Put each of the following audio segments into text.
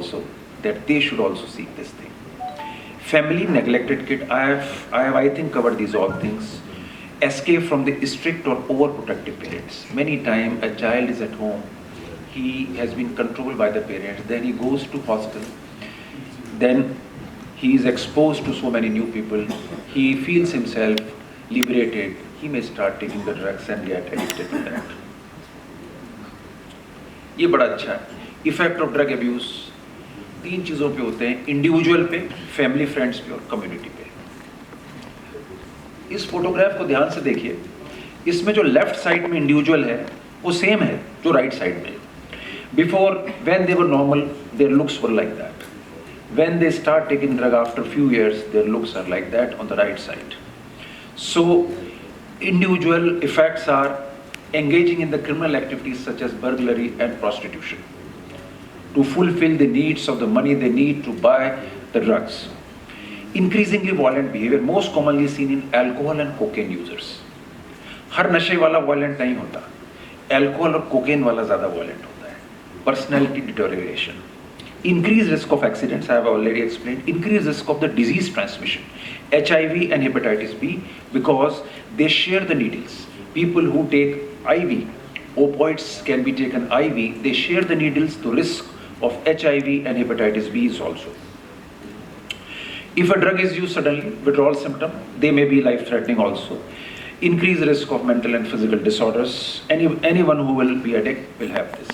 also that they should also seek this thing. Family neglected kid, I think covered these all things. Escape from the strict or overprotective parents. Many times a child is at home, he has been controlled by the parents, then he goes to hostel, then he is exposed to so many new people, he feels himself liberated, he may start taking the drugs and get addicted to that. ये बड़ा अच्छा है. Effect of drug abuse 3 चीजों पे होते हैं, individual पे, family friends पे और कम्युनिटी पे. इस फोटोग्राफ को ध्यान से देखिए. इसमें जो लेफ्ट साइड में इंडिविजुअल है वो सेम है जो राइट साइड में. Before when they were normal their looks were like that. When they start taking drug after few years their looks are like that on the right side. So individual effects are engaging in the criminal activities such as burglary and prostitution to fulfill the needs of the money they need to buy the drugs. Increasingly violent behavior most commonly seen in alcohol and cocaine users. हर नशे वाला violent नहीं होता, alcohol और cocaine वाला ज़्यादा violent होता है. Personality deterioration, increased risk of accidents, I have already explained, increased risk of the disease transmission, HIV and hepatitis B, because they share the needles. People who take IV, opioids can be taken IV, they share the needles, the risk of HIV and hepatitis B is also. If a drug is used suddenly, withdrawal symptom, they may be life-threatening also. Increased risk of mental and physical disorders. Anyone who will be addict will have this.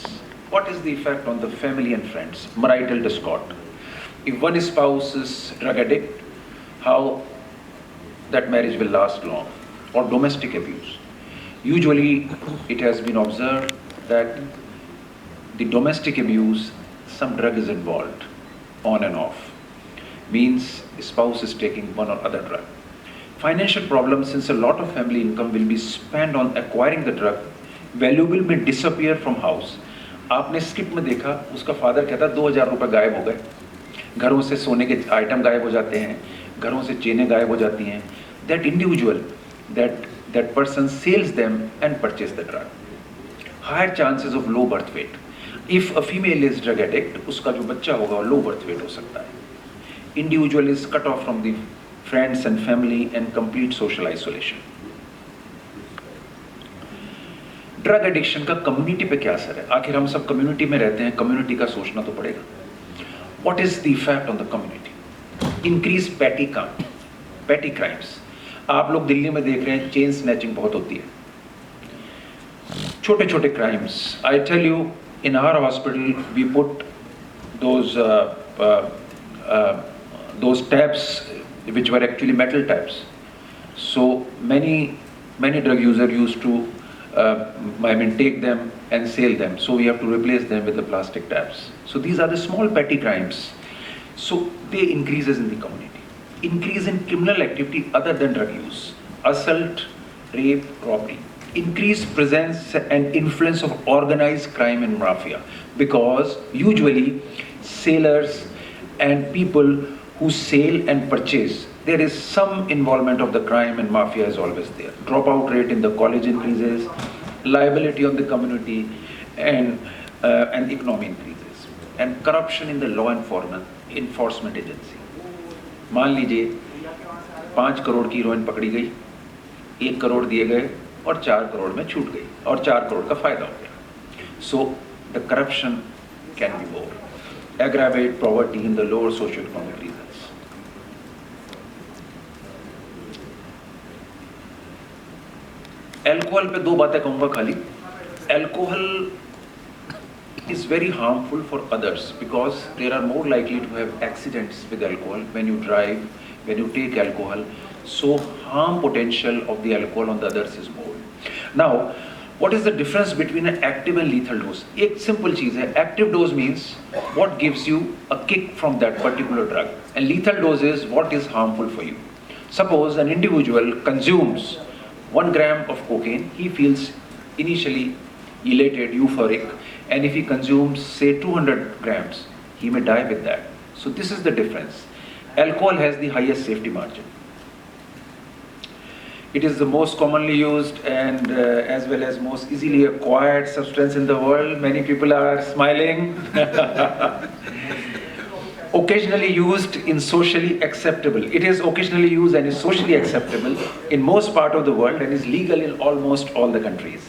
What is the effect on the family and friends? Marital discord. If one spouse is drug addict, how that marriage will last long? Or domestic abuse. Usually it has been observed that the domestic abuse, some drug is involved, on and off. Means spouse is taking one or other drug. Financial problems, since a lot of family income will be spent on acquiring the drug, valuable may disappear from house. आपने script में देखा, उसका father कहता 2000 रुपये गायब हो गए, घरों से सोने के आइटम गायब हो जाते हैं, घरों से चेनें गायब हो जाती हैं. That individual, that person sells them and purchase the drug. Higher chances of low birth weight. If a female is drug addict, उसका जो बच्चा होगा वो low birth weight हो सकता है. Individual is cut off from the friends and family and complete social isolation. Drug addiction का community पे क्या असर है? आखिर हम सब कम्युनिटी में रहते हैं, कम्युनिटी का सोचना तो पड़ेगा. What is the effect on the community? Increase petty crimes. आप लोग दिल्ली में देख रहे हैं चेन स्नैचिंग बहुत होती है, छोटे छोटे crimes. I tell you, in our hospital we put those tabs which were actually metal tabs. So many drug users used to take them and sell them. So we have to replace them with the plastic tabs. So these are the small petty crimes. So they increases in the community. Increase in criminal activity other than drug use. Assault, rape, robbery. Increased presence and influence of organized crime and mafia. Because usually sailors and people who sell and purchase, there is some involvement of the crime and mafia is always there. Dropout rate in the college increases, liability on the community, and economy increases. And corruption in the law enforcement agency. मान लीजिए 5 करोड़ की heroine पकड़ी गई, 1 करोड़ दिए गए और 4 करोड़ में छूट गई और 4 करोड़ का फायदा हो गया. So the corruption can be more. Aggravate poverty in the lower socio-economic regions. Alcohol पे 2 बातें कहूँगा खाली. Alcohol is very harmful for others because they are more likely to have accidents with alcohol when you drive, when you take alcohol. So harm potential of the alcohol on the others is more. Now, what is the difference between an active and lethal dose? एक simple चीज़ है. Active dose means what gives you a kick from that particular drug, and lethal dose is what is harmful for you. Suppose an individual consumes 1 gram of cocaine, he feels initially elated, euphoric, and if he consumes say 200 grams, he may die with that. So this is the difference. Alcohol has the highest safety margin. It is the most commonly used and as well as most easily acquired substance in the world. Many people are smiling. occasionally used in socially acceptable. It is occasionally used and is socially acceptable in most part of the world and is legal in almost all the countries.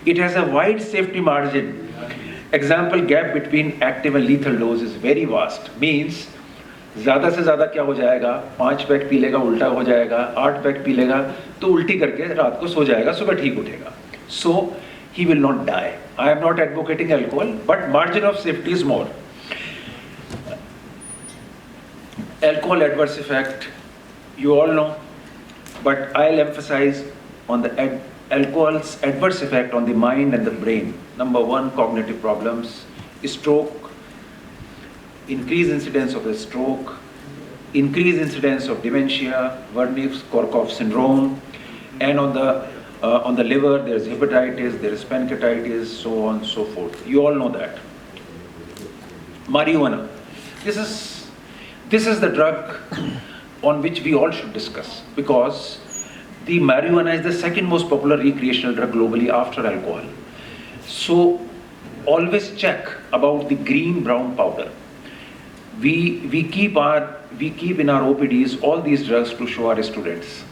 It has a wide safety margin. Example, gap between active and lethal dose is very vast. Means ज़्यादा से ज़्यादा क्या हो जाएगा, 5 pack P लेगा उल्टा हो जाएगा, 8 पैक पी लेगा तो उल्टी करके रात को सो जाएगा, सुबह ठीक उठेगा. So he will not die. I am not advocating alcohol, but margin of safety is more. Alcohol adverse effect, you all know, but I'll emphasize on the alcohol's adverse effect on the mind and the brain. Number one, cognitive problems, stroke, increased incidence of a stroke, increased incidence of dementia, Wernicke-Korsakoff syndrome, and on the liver there is hepatitis, there is pancreatitis, so on and so forth. You all know that. Marijuana. This is the drug on which we all should discuss, because the marijuana is the second most popular recreational drug globally after alcohol. So always check about the green-brown powder. We keep in our OPDs all these drugs to show our students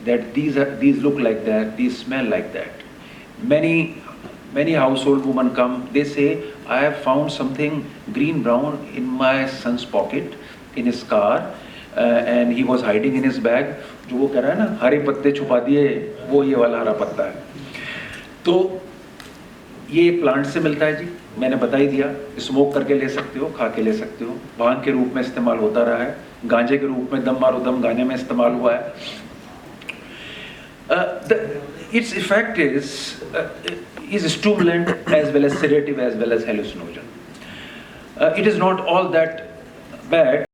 that these look like that, these smell like that. Many household women come, they say, I have found something green-brown in my son's pocket, in his car, and he was hiding in his bag. जो वो कह रहा है ना, हरे पत्ते छुपा दिए, वो ये वाला हरा पत्ता है. तो ये प्लांट से मिलता है जी, मैंने बता ही दिया. स्मोक करके ले सकते हो, खा के ले सकते हो. भांग के रूप में इस्तेमाल होता रहा है, गांजे के रूप में दम मारो दम गाने में इस्तेमाल हुआ है. Its effect is stimulant as well as sedative as well as hallucinogen. It is not all that bad.